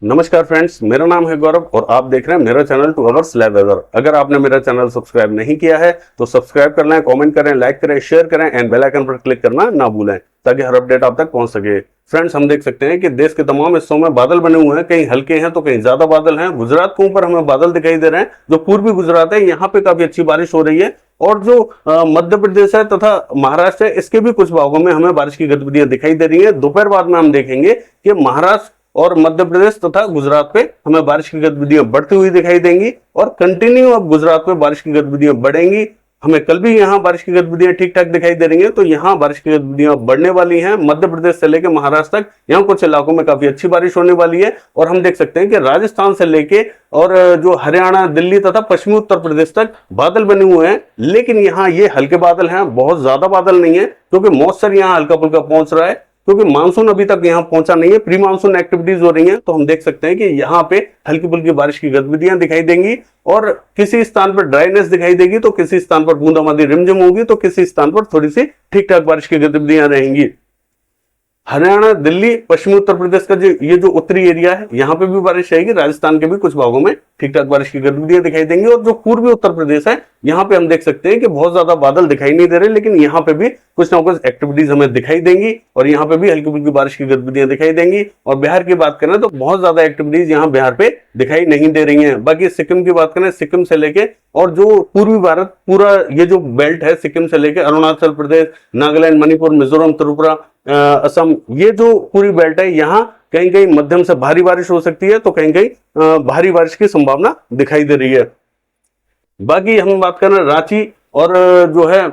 नमस्कार फ्रेंड्स, मेरा नाम है गौरव और आप देख रहे हैं मेरा चैनल 2 आवर्स लाइव वेदर। अगर आपने मेरा चैनल सब्सक्राइब नहीं किया है तो सब्सक्राइब कर लें, कमेंट करें, लाइक करें, शेयर करें एंड बेल आइकन पर क्लिक करना ना भूलें ताकि हर अपडेट आप तक पहुंच सके। फ्रेंड्स, हम देख सकते हैं कि देश के तमाम हिस्सों में बादल बने हुए हैं, कहीं हल्के हैं तो कहीं ज्यादा बादल हैं। गुजरात के ऊपर हमें बादल दिखाई दे रहे हैं, जो पूर्वी गुजरात है यहाँ पे काफी अच्छी बारिश हो रही है। और जो मध्य प्रदेश है तथा महाराष्ट्र है, इसके भी कुछ भागों में हमें बारिश की गतिविधियां दिखाई दे रही है। दोपहर बाद में हम देखेंगे कि महाराष्ट्र और मध्य प्रदेश तथा गुजरात पे हमें बारिश की गतिविधियां बढ़ती हुई दिखाई देंगी और कंटिन्यू अब गुजरात में बारिश की गतिविधियां बढ़ेंगी। हमें कल भी यहाँ बारिश की गतिविधियां ठीक ठाक दिखाई दे रही हैं, तो यहाँ बारिश की गतिविधियां बढ़ने वाली हैं। मध्य प्रदेश से लेकर महाराष्ट्र तक यहाँ कुछ इलाकों में काफी अच्छी बारिश होने वाली है। और हम देख सकते हैं कि राजस्थान से लेके और जो हरियाणा, दिल्ली तथा पश्चिमी उत्तर प्रदेश तक बादल बने हुए हैं, लेकिन यहाँ ये हल्के बादल हैं, बहुत ज्यादा बादल नहीं है, क्योंकि मॉइस्चर यहाँ हल्का फुल्का पहुंच रहा है, क्योंकि मानसून अभी तक यहाँ पहुंचा नहीं है। प्री मानसून एक्टिविटीज हो रही हैं, तो हम देख सकते हैं कि यहाँ पे हल्की फुल्की बारिश की गतिविधियां दिखाई देंगी और किसी स्थान पर ड्राइनेस दिखाई देगी, तो किसी स्थान पर बूंदाबांदी रिमझिम होगी, तो किसी स्थान पर थोड़ी सी ठीक ठाक बारिश की गतिविधियां रहेंगी। हरियाणा, दिल्ली, पश्चिमी उत्तर प्रदेश का जो ये जो उत्तरी एरिया है, यहाँ पे भी बारिश रहेगी। राजस्थान के भी कुछ भागों में ठीक ठाक बारिश की गतिविधियां दिखाई देंगी। और जो पूर्वी उत्तर प्रदेश है, यहाँ पे हम देख सकते हैं कि बहुत ज्यादा बादल दिखाई नहीं दे रहे, लेकिन यहाँ पे भी कुछ ना कुछ एक्टिविटीज हमें दिखाई देंगी और यहाँ पे भी हल्की फुल्की बारिश की गतिविधियां दिखाई देंगी। और बिहार की बात करें तो बहुत ज्यादा एक्टिविटीज यहाँ बिहार पे दिखाई नहीं दे रही है। बाकी सिक्किम की बात करें, सिक्किम से लेके और जो पूर्वी भारत पूरा ये जो बेल्ट है, सिक्किम से लेके अरुणाचल प्रदेश, नागालैंड, मणिपुर, मिजोरम, त्रिपुरा, असम, ये जो पूरी बेल्ट है, यहाँ कहीं कहीं मध्यम से भारी बारिश हो सकती है, तो कहीं कहीं भारी बारिश की संभावना दिखाई दे रही है। बाकी हम बात करें रांची और जो है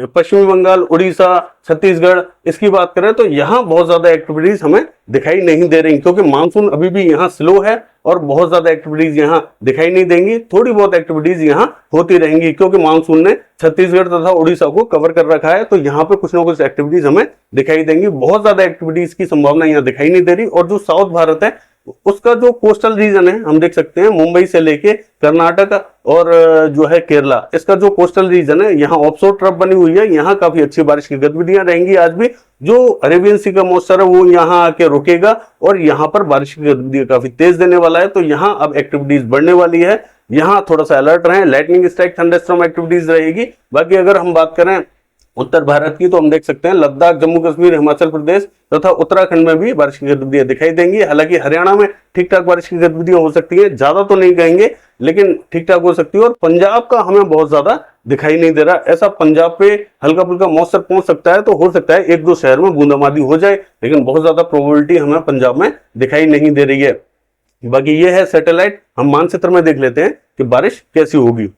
पश्चिमी बंगाल, उड़ीसा, छत्तीसगढ़, इसकी बात करें तो यहाँ बहुत ज्यादा एक्टिविटीज हमें दिखाई नहीं दे रही, क्योंकि मानसून अभी भी यहाँ स्लो है और बहुत ज्यादा एक्टिविटीज यहाँ दिखाई नहीं देंगी। थोड़ी बहुत एक्टिविटीज यहाँ होती रहेंगी, क्योंकि मानसून ने छत्तीसगढ़ तथा उड़ीसा को कवर कर रखा है, तो यहाँ पे कुछ ना कुछ एक्टिविटीज हमें दिखाई देंगी। बहुत ज्यादा एक्टिविटीज की संभावना यहाँ दिखाई नहीं दे रही। और जो साउथ भारत है, उसका जो कोस्टल रीजन है, हम देख सकते हैं मुंबई से लेके कर्नाटक और जो है केरला, इसका जो कोस्टल रीजन है, यहाँ ऑफशोर ट्रफ बनी हुई है, यहाँ काफी अच्छी बारिश की गतिविधियां रहेंगी। आज भी जो अरेबियन सी का मॉइस्चर है वो यहाँ आके रुकेगा और यहाँ पर बारिश की गतिविधियां काफी तेज देने वाला है, तो यहाँ अब एक्टिविटीज बढ़ने वाली है। यहाँ थोड़ा सा अलर्ट रहें, लाइटनिंग स्ट्राइक, थंडरस्टॉर्म एक्टिविटीज रहेगी। बाकी अगर हम बात करें उत्तर भारत की, तो हम देख सकते हैं लद्दाख, जम्मू कश्मीर, हिमाचल प्रदेश तथा उत्तराखंड में भी बारिश की गतिविधियां दिखाई देंगी। हालांकि हरियाणा में ठीक ठाक बारिश की गतिविधियां हो सकती है, ज्यादा तो नहीं कहेंगे लेकिन ठीक ठाक हो सकती है। और पंजाब का हमें बहुत ज्यादा दिखाई नहीं दे रहा, ऐसा पंजाब पे हल्का फुल्का मॉइस्चर पहुंच सकता है, तो हो सकता है एक दो शहर में बूंदाबांदी हो जाए, लेकिन बहुत ज्यादा प्रोबेबिलिटी हमें पंजाब में दिखाई नहीं दे रही है। बाकी ये है सैटेलाइट, हम मानचित्र में देख लेते हैं कि बारिश कैसी होगी।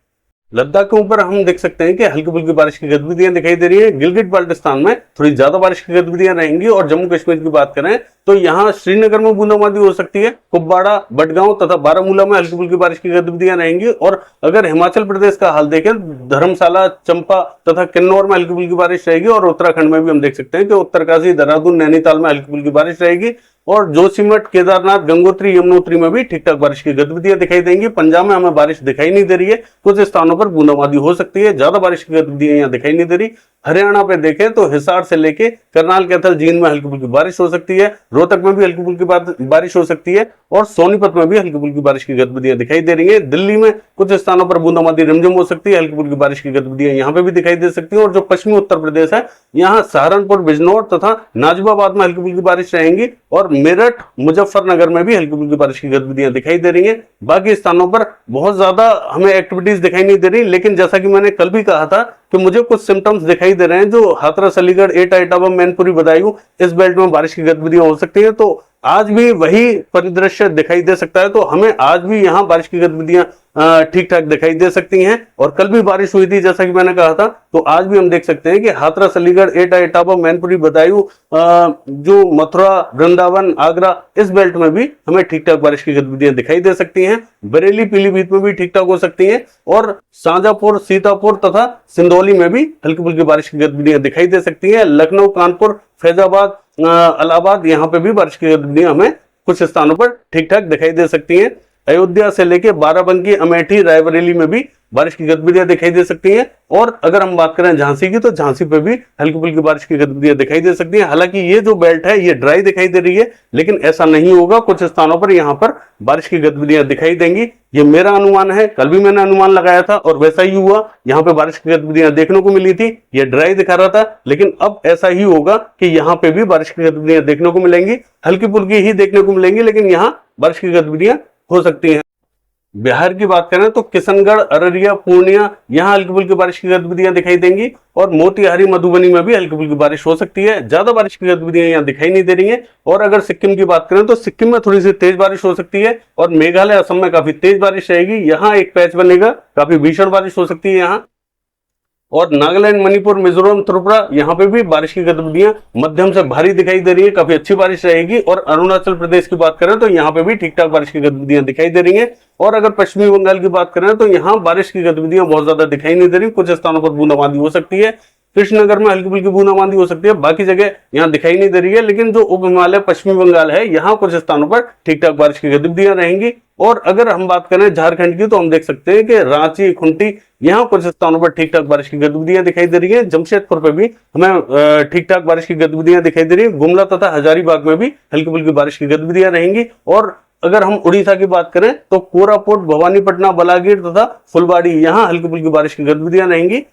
लद्दाख के ऊपर हम देख सकते हैं कि हल्की फुल्की बारिश की गतिविधियां दिखाई दे रही है। गिलगिट बाल्टिस्तान में थोड़ी ज्यादा बारिश की गतिविधियां रहेंगी। और जम्मू कश्मीर की बात करें तो यहाँ श्रीनगर में बूंदाबांदी हो सकती है, कुपवाड़ा, बडगांव तथा बारामूला में हल्की फुल्की बारिश की गतिविधियां रहेंगी। और अगर हिमाचल प्रदेश का हाल देखें, धर्मशाला, चंपा तथा किन्नौर में हल्की फुल्की बारिश रहेगी। और उत्तराखंड में भी हम देख सकते हैं कि उत्तरकाशी, देहरादून, नैनीताल में हल्की फुल्की बारिश रहेगी। और जोशीमठ, केदारनाथ, गंगोत्री, यमुनोत्री में भी ठीक ठाक बारिश की गतिविधियां दिखाई देंगी। पंजाब में हमें बारिश दिखाई नहीं दे रही है, कुछ स्थानों पर बूंदाबांदी हो सकती है, ज्यादा बारिश की गतिविधियां यहाँ दिखाई नहीं दे रही। हरियाणा पे देखें तो हिसार से लेके करनाल, कैथल, जींद में हल्की फुल्की बारिश हो सकती है। रोहतक में भी हल्की फुल्की बारिश हो सकती है और सोनीपत में भी हल्की फुल्की बारिश की गतिविधियां दिखाई दे रही है। दिल्ली में कुछ स्थानों पर बूंदाबांदी रिमझिम हो सकती है, हल्की फुल्की बारिश की गतिविधियां यहाँ पे भी दिखाई दे सकती है। और जो पश्चिमी उत्तर प्रदेश है, यहाँ सहारनपुर, बिजनौर तथा नाजिबाबाद में हल्की फुल्की बारिश रहेंगी। और मेरठ, मुजफ्फरनगर में भी हल्की फुल्की बारिश की गतिविधियां दिखाई दे रही है। बाकी स्थानों पर बहुत ज्यादा हमें एक्टिविटीज दिखाई नहीं दे रही, लेकिन जैसा कि मैंने कल भी कहा था कि मुझे कुछ सिम्टम्स दिखाई दे रहे हैं, जो हाथरस, अलीगढ़, एटा, इटावा, मैनपुरी, बदायूं, इस बेल्ट में बारिश की गतिविधियां हो सकती है। तो आज भी वही परिदृश्य दिखाई दे सकता है, तो हमें आज भी यहाँ बारिश की गतिविधियां ठीक ठाक दिखाई दे सकती हैं। और कल भी बारिश हुई थी जैसा कि मैंने कहा था, तो आज भी हम देख सकते हैं कि हाथरस, अलीगढ़, एटा, इटावा, मैनपुरी, बदायूं, जो मथुरा, वृंदावन, आगरा, इस बेल्ट में भी हमें ठीक ठाक बारिश की गतिविधियां दिखाई दे सकती हैं। बरेली, पीलीभीत में भी ठीक ठाक हो सकती हैं। और शाजापुर, सीतापुर तथा सिंदौली में भी हल्की फुल्की बारिश की गतिविधियां दिखाई दे सकती हैं। लखनऊ, कानपुर, फैजाबाद, इलाहाबाद, यहाँ पे भी बारिश की गतिविधियां हमें कुछ स्थानों पर ठीक ठाक दिखाई दे सकती हैं। अयोध्या से लेके बाराबंकी, अमेठी, रायबरेली में भी बारिश की गतिविधियां दिखाई दे सकती हैं। और अगर हम बात करें झांसी की, तो झांसी पे भी हल्की फुल्की बारिश की गतिविधियां दिखाई दे सकती हैं। हालांकि ये जो बेल्ट है ये ड्राई दिखाई दे रही है, लेकिन ऐसा नहीं होगा, कुछ स्थानों पर यहाँ पर बारिश की गतिविधियां दिखाई देंगी। ये मेरा अनुमान है, कल भी मैंने अनुमान लगाया था और वैसा ही हुआ। यहाँ पे बारिश की गतिविधियां देखने को मिली थी, ये ड्राई दिखा रहा था, लेकिन अब ऐसा ही होगा कि यहाँ पे भी बारिश की गतिविधियां देखने को मिलेंगी, हल्की फुल्की ही देखने को मिलेंगी, लेकिन यहाँ बारिश की गतिविधियां हो सकती हैं। बिहार की बात करें तो किशनगढ़, अररिया, पूर्णिया, यहाँ हल्की फुल्की बारिश की गतिविधियां दिखाई देंगी। और मोतिहारी, मधुबनी में भी हल्की फुल्की बारिश हो सकती है। ज्यादा बारिश की गतिविधियां यहाँ दिखाई नहीं दे रही हैं। और अगर सिक्किम की बात करें तो सिक्किम में थोड़ी सी तेज बारिश हो सकती है, और मेघालय, असम में काफी तेज बारिश रहेगी। यहाँ एक पैच बनेगा, काफी भीषण बारिश हो सकती है यहाँ। और नागालैंड, मणिपुर, मिजोरम, त्रिपुरा, यहाँ पे भी बारिश की गतिविधियां मध्यम से भारी दिखाई दे रही है, काफी अच्छी बारिश रहेगी। और अरुणाचल प्रदेश की बात करें तो यहाँ पे भी ठीक ठाक बारिश की गतिविधियां दिखाई दे रही हैं। और अगर पश्चिमी बंगाल की बात करें तो यहाँ बारिश की गतिविधियां बहुत ज्यादा दिखाई नहीं दे रही, कुछ स्थानों पर बूंदाबांदी हो सकती है। कृष्णनगर में हल्की फुल्की बूंदाबांदी हो सकती है, बाकी जगह यहाँ दिखाई नहीं दे रही है। लेकिन जो उप हिमालय पश्चिमी बंगाल है, यहाँ कुछ स्थानों पर ठीक ठाक बारिश की गतिविधियां रहेंगी। और अगर हम बात करें झारखंड की, तो हम देख सकते हैं कि रांची, खूंटी, यहाँ कुछ स्थानों पर ठीक ठाक बारिश की गतिविधियां दिखाई दे रही है। जमशेदपुर पे भी हमें ठीक ठाक बारिश की गतिविधियां दिखाई दे रही है। गुमला तथा हजारीबाग में भी हल्की फुल्की बारिश की गतिविधियां रहेंगी। और अगर हम उड़ीसा की बात करें तो कोरापुट, भवानीपटना, बलागीर तथा फुलबाड़ी, यहाँ हल्की फुल्की बारिश की गतिविधियां रहेंगी।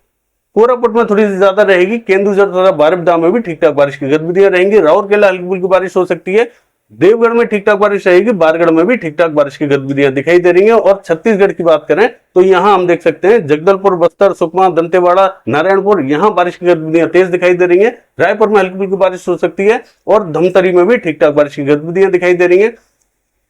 कोरापुट में थोड़ी सी ज्यादा रहेगी। केंदुझर तथा बारिपदा में भी ठीक ठाक बारिश की गतिविधियां रहेंगी। राउरकेला हल्की फुल्की बारिश हो सकती है। देवगढ़ में ठीक ठाक बारिश रहेगी। बारगढ़ में भी ठीक ठाक बारिश की गतिविधियां दिखाई दे रही हैं। और छत्तीसगढ़ की बात करें तो यहाँ हम देख सकते हैं जगदलपुर, बस्तर, सुकमा, दंतेवाड़ा, नारायणपुर, यहाँ बारिश की गतिविधियां तेज दिखाई दे रही हैं। रायपुर में हल्की फुल्की बारिश हो सकती है। और धमतरी में भी ठीक ठाक बारिश की गतिविधियां दिखाई दे रही है।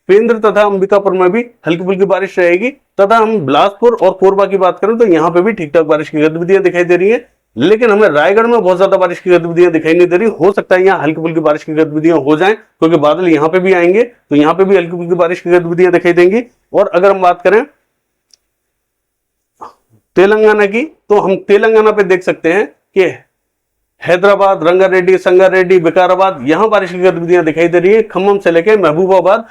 पेंद्र तथा अंबिकापुर में भी हल्की फुल्की बारिश रहेगी। तथा हम बिलासपुर और कोरबा की बात करें तो यहाँ पे भी ठीक ठाक बारिश की गतिविधियां दिखाई दे रही है। लेकिन हमें रायगढ़ में बहुत ज्यादा बारिश की गतिविधियां दिखाई नहीं दे रही। हो सकता है यहाँ हल्की फुल्की बारिश की गतिविधियां हो जाएं, क्योंकि बादल यहाँ पे भी आएंगे, तो यहाँ पे भी हल्की फुल्की बारिश की गतिविधियां दिखाई देंगी। और अगर हम बात करें तेलंगाना की, तो हम तेलंगाना पे देख सकते हैं कि हैदराबाद, रंगारेड्डी, संगारेड्डी, विकाराबाद, यहाँ बारिश की गतिविधियां दिखाई दे रही है। खम्मम से लेकर महबूबाबाद,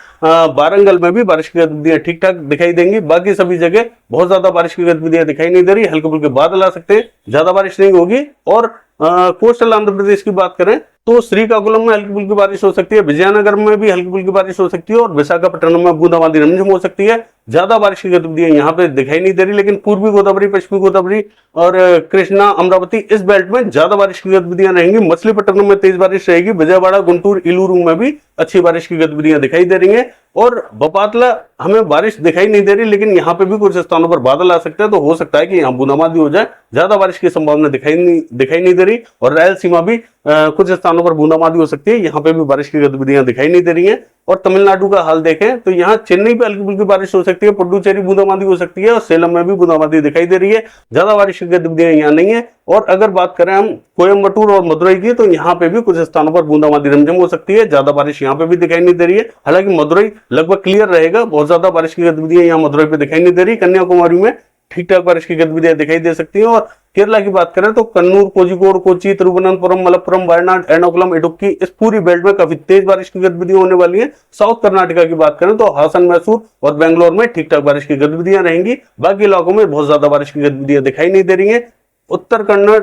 वारंगल में भी बारिश की गतिविधियां ठीक ठाक दिखाई देंगी। बाकी सभी जगह बहुत ज्यादा बारिश की गतिविधियां दिखाई नहीं दे रही, हल्के फुल्के बादल आ सकते हैं, ज्यादा बारिश नहीं होगी। और कोस्टल आंध्र प्रदेश की बात करें तो श्रीकाकुलम में हल्की फुल्की बारिश हो सकती है। विजयनगर में भी हल्की फुल्की बारिश हो सकती है। और विशाखापट्टनम में बूंदाबांदी रिमझिम हो सकती है। ज्यादा बारिश की गतिविधियां यहाँ पे दिखाई नहीं दे रही। लेकिन पूर्वी गोदावरी, पश्चिमी गोदावरी और कृष्णा, अमरावती, इस बेल्ट में ज्यादा बारिश की गतिविधियां रहेंगी। मछलीपट्टनम में तेज बारिश रहेगी। विजयवाड़ा, गुंटूर, इलूरू में भी अच्छी बारिश की गतिविधियां दिखाई दे रही है। और बपातला हमें बारिश दिखाई नहीं दे रही, लेकिन यहाँ पे भी कुछ स्थानों पर बादल आ सकते हैं, तो हो सकता है कि यहाँ बूंदाबांदी हो जाए। ज्यादा बारिश की संभावना दिखाई नहीं दे रही। और रायलसीमा भी कुछ स्थानों पर बूंदाबांदी हो सकती है, यहाँ पे भी बारिश की गतिविधियां दिखाई नहीं दे रही हैं। और तमिलनाडु का हाल देखें तो यहाँ चेन्नई पे हल्की फुल्की बारिश हो सकती है, पुडुचेरी बूंदाबांदी हो सकती है, और सेलम में भी बूंदाबांदी दिखाई दे रही है। ज्यादा बारिश की गतिविधियां यहाँ नहीं है। और अगर बात करें हम कोयम्बटूर और मदुरई की, तो यहाँ पे भी कुछ स्थानों पर बूंदाबांदी रिमझिम हो सकती है। ज्यादा बारिश यहाँ पे भी दिखाई नहीं दे रही है। हालांकि मदुरई लगभग क्लियर रहेगा, बहुत ज्यादा बारिश की गतिविधियां यहाँ मदुरई पे दिखाई नहीं दे रही। कन्याकुमारी में ठीक ठाक बारिश की गतिविधियां दिखाई दे सकती हैं। और केरला की बात करें तो कन्नूर, कोझिकोड, कोची, तिरुवनंतपुरम, मलप्पुरम, वायनाड, एर्नाकुलम, इडुक्की, इस पूरी बेल्ट में काफी तेज बारिश की गतिविधियां होने वाली है। साउथ कर्नाटका की बात करें तो हासन, मैसूर और बेंगलोर में ठीक ठाक बारिश की गतिविधियां रहेंगी। बाकी इलाकों में बहुत ज्यादा बारिश की गतिविधियां दिखाई नहीं दे रही है। उत्तर कन्नड़,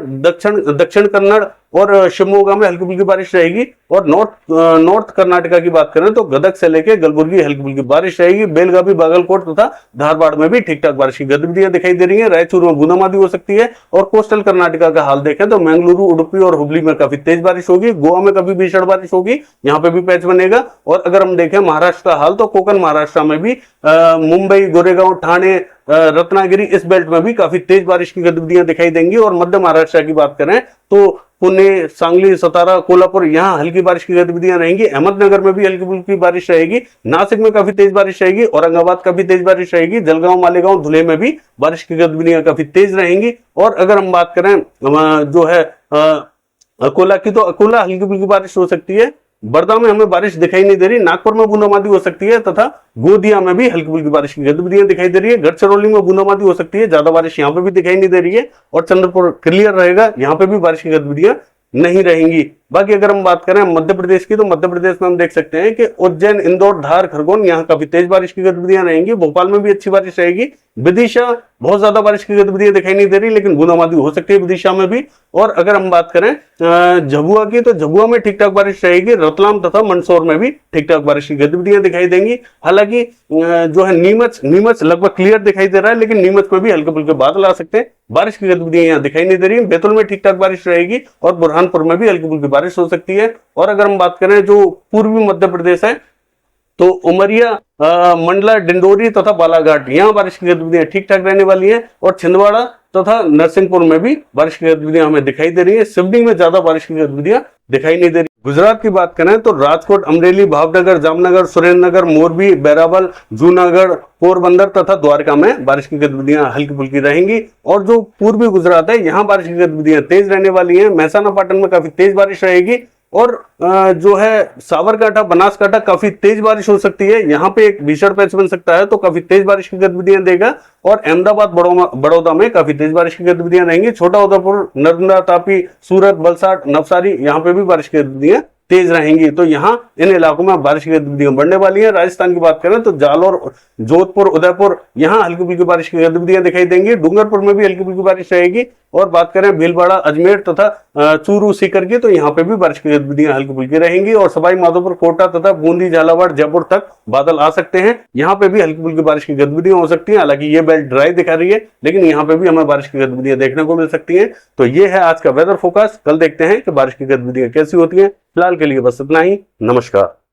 दक्षिण कन्नड़ और शिवमोगा में हल्की फुल्की बारिश रहेगी। और नॉर्थ कर्नाटका की बात करें तो गदग से लेकर कलबुर्गी हल्की फुल्की बारिश रहेगी। बेलगावी, बागलकोट तथा धारवाड़ में भी ठीक ठाक बारिश की गतिविधियां दिखाई दे रही है। रायचूर में बूंदाबांदी हो सकती है। और कोस्टल कर्नाटका का हाल देखें तो मंगलुरु, उडुपी और हुबली में काफी तेज बारिश होगी। गोवा में कभी भीषण बारिश होगी, यहाँ पे भी पैच बनेगा। और अगर हम देखें महाराष्ट्र का हाल, तो कोकण महाराष्ट्र में भी मुंबई, गोरेगांव, ठाणे, रत्नागिरी, इस बेल्ट में भी काफी तेज बारिश की गतिविधियां दिखाई देंगी। और मध्य महाराष्ट्र की बात करें तो पुणे, सांगली, सतारा, कोल्हापुर, यहाँ हल्की बारिश की गतिविधियां रहेंगी। अहमदनगर में भी हल्की फुल्की बारिश रहेगी। नासिक में काफी तेज बारिश रहेगी। औरंगाबाद काफी तेज बारिश रहेगी। जलगांव, मालेगांव, धुले में भी बारिश की गतिविधियां काफी तेज रहेंगी। और अगर हम बात करें जो है अकोला की, तो अकोला हल्की फुल्की बारिश हो सकती है। बर्दा में हमें बारिश दिखाई नहीं दे रही। नागपुर में बूंदाबांदी हो सकती है तथा गोदिया में भी हल्की फुल्की बारिश की गतिविधियां दिखाई दे रही है। गढ़चिरौली में बूंदाबांदी हो सकती है, ज्यादा बारिश यहाँ पे भी दिखाई नहीं दे रही है। और चंद्रपुर क्लियर रहेगा, यहाँ पे भी बारिश की गतिविधियां नहीं रहेंगी। बाकी अगर हम बात करें मध्य प्रदेश की, तो मध्य प्रदेश में हम देख सकते हैं कि उज्जैन, इंदौर, धार, खरगोन, यहाँ काफी तेज बारिश की गतिविधियां रहेंगी। भोपाल में भी अच्छी बारिश रहेगी। विदिशा बहुत ज्यादा बारिश की गतिविधियां दिखाई नहीं दे रही, लेकिन बूंदाबांदी हो सकती है विदिशा में भी। और अगर हम बात करें झाबुआ की, तो झाबुआ में ठीक ठाक बारिश रहेगी। रतलाम तथा मंदसौर में भी ठीक ठाक बारिश की गतिविधियां दिखाई देंगी। हालांकि जो है नीमच लगभग क्लियर दिखाई दे रहा है, लेकिन नीमच में भी हल्के फुल्के बादल आ सकते हैं। बारिश की गतिविधियां यहाँ दिखाई नहीं दे रही। बैतूल में ठीक ठाक बारिश रहेगी और बुरहानपुर में भी हल्की फुल्की बारिश हो सकती है। और अगर हम बात करें जो पूर्वी मध्य प्रदेश है, तो उमरिया, मंडला, डिंडोरी तथा बालाघाट, यहाँ बारिश की गतिविधियां ठीक ठाक रहने वाली है। और छिंदवाड़ा तथा नरसिंहपुर में भी बारिश की गतिविधियां हमें दिखाई दे रही है। सिवनी में ज्यादा बारिश की गतिविधियां दिखाई नहीं दे रही। गुजरात की बात करें तो राजकोट, अमरेली, भावनगर, जामनगर, सुरेंद्रनगर, मोरबी, बैरावल, जूनागढ़, पोरबंदर तथा द्वारका में बारिश की गतिविधियां हल्की फुल्की रहेंगी। और जो पूर्वी गुजरात है, यहाँ बारिश की गतिविधियां तेज रहने वाली है। महसाना, पाटन में काफी तेज बारिश रहेगी। और जो है साबरकांठा, बनासकांठा काफी तेज बारिश हो सकती है। यहाँ पे एक भीषण पैच बन सकता है, तो काफी तेज बारिश की गतिविधियां देगा। और अहमदाबाद, बड़ौदा में काफी तेज बारिश की गतिविधियां रहेंगी। छोटा उदेपुर, नर्मदा, तापी, सूरत, वलसाड, नवसारी, यहाँ पे भी बारिश की गतिविधियां तेज रहेंगी। तो यहाँ इन इलाकों में बारिश की गतिविधियां बढ़ने वाली है। राजस्थान की बात करें तो जालौर, जोधपुर, उदयपुर, यहाँ हल्की फुल्की बारिश की गतिविधियां दिखाई देंगी। डूंगरपुर में भी हल्की फुल्की बारिश रहेगी। और बात करें भीलवाड़ा, अजमेर तथा चूरू, सीकर की, तो यहाँ पे भी बारिश की गतिविधियां हल्की फुल्की रहेंगी। और सवाई माधोपुर, कोटा तथा बूंदी, झालावाड़, जयपुर तक बादल आ सकते हैं। यहाँ पे भी हल्की फुल्की बारिश की गतिविधियां हो सकती है। हालांकि ये बेल्ट ड्राई दिखा रही है, लेकिन यहाँ पे भी हमें बारिश की गतिविधियां देखने को मिल सकती है। तो ये है आज का वेदर फोरकास्ट। कल देखते हैं कि बारिश की गतिविधियां कैसी होती है। फिलहाल के लिए बस इतना ही। नमस्कार।